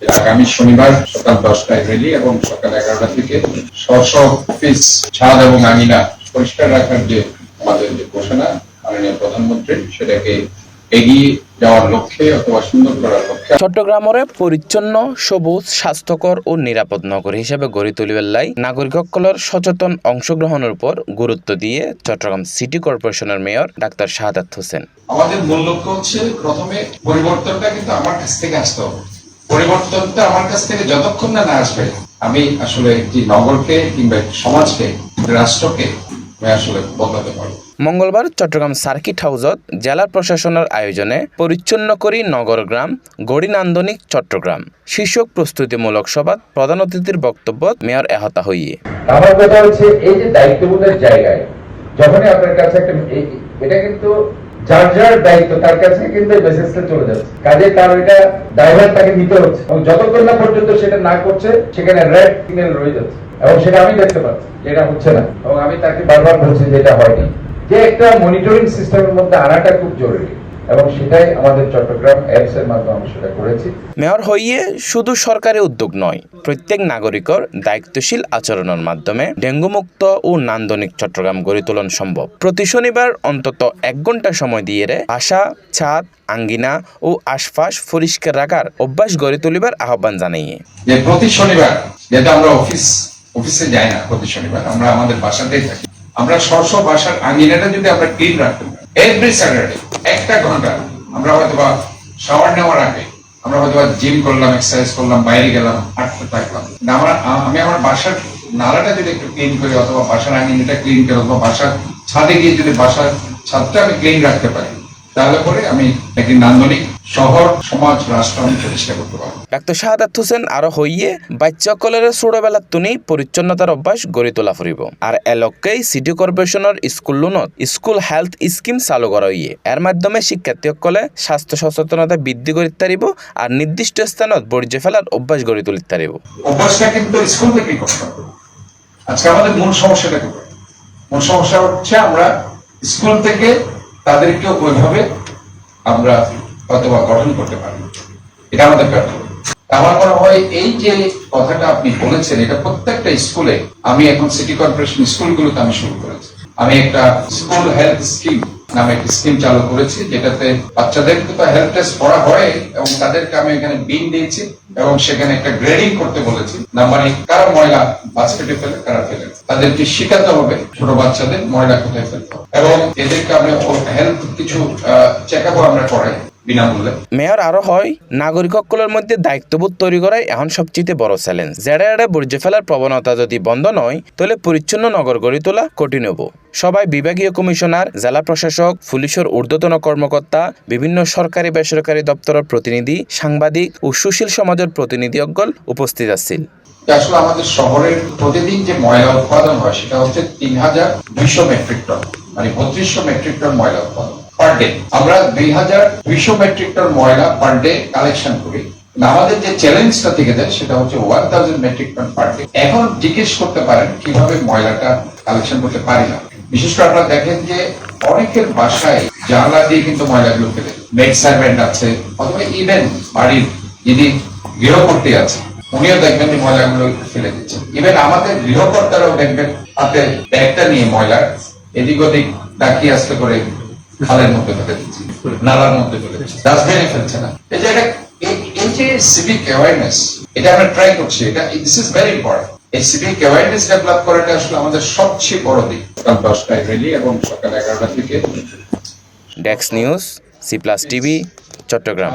আগামী শনিবার সকাল 10টায় রেলি এবং সকাল 11টা থেকে স্ব অফিস ছাদ এবং আঙিনা পরিষ্কার রাখার যে আমাদের যে ঘোষণা মাননীয় প্রধানমন্ত্রীর, সেটাকে এগিয়ে যাওয়ার লক্ষ্যে অথবা সুন্দর করার লক্ষ্যে চট্টগ্রামরে পরিচ্ছন্ন, সবুজ, স্বাস্থ্যকর ও নিরাপদ নগর হিসেবে গড়ে তুলিবার লাই নাগরিকসকলের সচেতন অংশগ্রহণের উপর গুরুত্ব দিয়ে চট্টগ্রাম সিটি কর্পোরেশনের মেয়র ডাক্তার শাহাদাত হোসেন। আমাদের মূল লক্ষ্য হচ্ছে প্রথমে পরিবর্তনটা কিন্তু আমার কাছ থেকে আসতে হবে। পরিবর্তনটা আমার কাছ থেকে যতক্ষণ না আসবে, আমি আসলে একটি নগরকে কিংবা সমাজকে, রাষ্ট্রকে আসলে বদলাতে পারবো। মঙ্গলবার চট্টগ্রাম সার্কিট হাউসত জেলা প্রশাসনের আয়োজনে পরিচ্ছন্ন করি নগরগ্রাম গড়ি নান্দনিক চট্টগ্রাম শীর্ষক প্রস্তুতিমূলক সভাত প্রধান অতিথির বক্তব্য মেয়র এহতা হইয়ে আমার কথা হচ্ছে, এই যে দায়িত্ববোধের জায়গায় যখনই আপনার কাছে একটা এটা কিন্তু যার যার দায়িত্ব তার কাছে কিন্তু মেসেজটা চলে যাচ্ছে, কাজে তার এটা ড্রাইভার তাকে নিতে হচ্ছে এবং যতক্ষণ না পর্যন্ত সেটা না করছে সেখানে রেড সিগন্যাল রয়ে যাচ্ছে এবং সেটা আমি দেখতে পাচ্ছি যেটা হচ্ছে না, এবং আমি তাকে বারবার বলছি যেটা হয়নি, যে একটা মনিটরিং সিস্টেমের মধ্যে আনাটা খুব জরুরি এবং সেটাই আমাদের চট্টগ্রাম অ্যাপস এর মাধ্যমে আমরা সেটা করেছি। মেয়র হইয়ে শুধু সরকারি উদ্যোগ নয়, প্রত্যেক নাগরিকর দায়িত্বশীল আচরণের মাধ্যমে ডেঙ্গু মুক্ত ও নান্দনিক চট্টগ্রাম গড়ে তোলন সম্ভব। প্রতি শনিবার অন্তত 1 ঘন্টা সময় দিয়ে বাসা, ছাদ, আঙ্গিনা ও আশপাশ পরিষ্কার রাখার অভ্যাস গড়ে তুলিবার আহ্বান জানাইয়ে যে প্রতি শনিবার, যেটা আমরা অফিসে যাই না, প্রতি শনিবার আমরা আমাদের বাসাতেই থাকি, আমরা স্ব বাসার আঙ্গিনাটা যদি আমরা ক্লিন রাখতে পারি, এভরি স্যাটারডে 1 ঘন্টা আমরা হয়তোবা শাওয়ার নেওয়ার আগে আমরা হয়তোবা জিম করলাম, এক্সারসাইজ করলাম, বাইরে গেলাম, হাঁটতে থাকলাম, আমি আমার বাসার নালাটা যদি একটু ক্লিন করি অথবা বাসার আঙ্গিনাটা ক্লিন করি অথবা বাসার ছাদে গিয়ে যদি বাসার ছাদটা আমি ক্লিন রাখতে পারি, তাহলে পরে আমি একটি নান্দনিক শহর, সমাজ, রাষ্ট্র আমি প্রতিষ্ঠা করতে পারবো। ডাক্তার শাহাদাত হোসেন আরো হইয়ে বাচ্চাসকলের ছোটবেলার তুনি পরিচ্ছন্নতার অভ্যাস গড়ে তোলা ফুরিব। আর এলকেই সিটি কর্পোরেশনের স্কুলগুলোত স্কুল হেলথ স্কিম চালু করা হইয়ে এর মাধ্যমে শিক্ষার্থীসকলে স্বাস্থ্য সচেতনতা বৃদ্ধি করিতে পারিব আর নির্দিষ্ট স্থানত বর্জ্য ফেলার অভ্যাস গড়ে তুলিতে পারিব। অভ্যাসটা কিন্তু স্কুল থেকেই করতে হবে। আজকে আমাদের মূল সমস্যাটা কি? মূল সমস্যা হচ্ছে আমরা স্কুল থেকে তাদেরকে ওইভাবে আমরা অথবা গঠন করতে পারি, এটা আমাদের ব্যর্থ। আমার মনে হয় এই যে কথাটা আপনি বলেছেন, এটা প্রত্যেকটা স্কুলে, আমি এখন সিটি কর্পোরেশন স্কুলগুলোতে আমি শুরু করেছি। আমি একটা স্কুল হেলথ স্কিম নামে একটি স্কিম চালু করেছি, যেটাতে বাচ্চাদের তো হেলথ টেস্ট করা হয় এবং তাদেরকে আমি এখানে বিন দিয়েছি এবং সেখানে একটা গ্রেডিং করতে বলেছি, নাম্বারিং, কারা ময়লা বাস্কেটে ফেলে, কারা ফেলে, তাদেরকে শেখাতে হবে ছোট বাচ্চাদের ময়লা কোথায় ফেলতে হবে এবং এদেরকে আমরা হেলথ কিছু চেক আপ আমরা করাই বিনামূল্যে। মেয়র আরো হয়, নাগরিকসকলের মধ্যে দায়িত্ববোধ তৈরি করাই এখন সবচেয়ে বড় চ্যালেঞ্জ। জেডে বর্জ্য ফেলার প্রবণতা যদি বন্ধ নয়, তাহলে পরিচ্ছন্ন নগর গড়ে তোলা কঠিন হব। সবাই বিভাগীয় কমিশনার, জেলা প্রশাসক, পুলিশের ঊর্ধ্বতন কর্মকর্তা, বিভিন্ন সরকারি বেসরকারি দপ্তরের প্রতিনিধি, সাংবাদিক ও সুশীল সমাজের প্রতিনিধিসকল উপস্থিত আছিল। আসলে আমাদের শহরের প্রতিদিন যে ময়লা উৎপাদন হয় সেটা হচ্ছে 3200 মেট্রিক টন, মানে 3200 মেট্রিক টন ময়লা উৎপাদন পার ডে। আমরা 2200 মেট্রিক টন ময়লা পার ডে কালেকশন করি। আমাদের যে চ্যালেঞ্জটা থেকে যায় সেটা হচ্ছে 1000 মেট্রিক টন পার ডে। এখন জিজ্ঞেস করতে পারেন কিভাবে ময়লাটা কালেকশন করতে পারি না। বিশেষ করে আপনারা দেখেন যে অনেকের বাসায় জানলা দিয়ে কিন্তু ময়লাগুলো ফেলে, মেড সার্ভেন্ট আছে অথবা ইভেন বাড়ির যিনি গৃহকর্ত্রী আছে উনিও দেখবেন যে ময়লাগুলো ফেলে দিচ্ছেন। ইভেন আমাদের গৃহকর্তারাও দেখবেন হাতে ব্যাগটা নিয়ে ময়লা এদিক ওদিক ডাকিয়ে আসতে করে খালের মধ্যে ফেলে দিচ্ছে, নালার মধ্যে ফেলে দিচ্ছে, ডাস্টবিনে ফেলছে না। এই যে সিভিক অ্যাওয়ারনেস, এটা আমরা ট্রাই করছি, এটা দিস ইজ ভেরি ইম্পর্টেন্ট। এই সিভিক অ্যাওয়ারনেস ডেভেলপ করাটা আসলে আমাদের সবচেয়ে বড় দিক। সকাল 10টায় রেলি এবং সকাল 11টা থেকে। Desk news, C+ TV, Chittagong.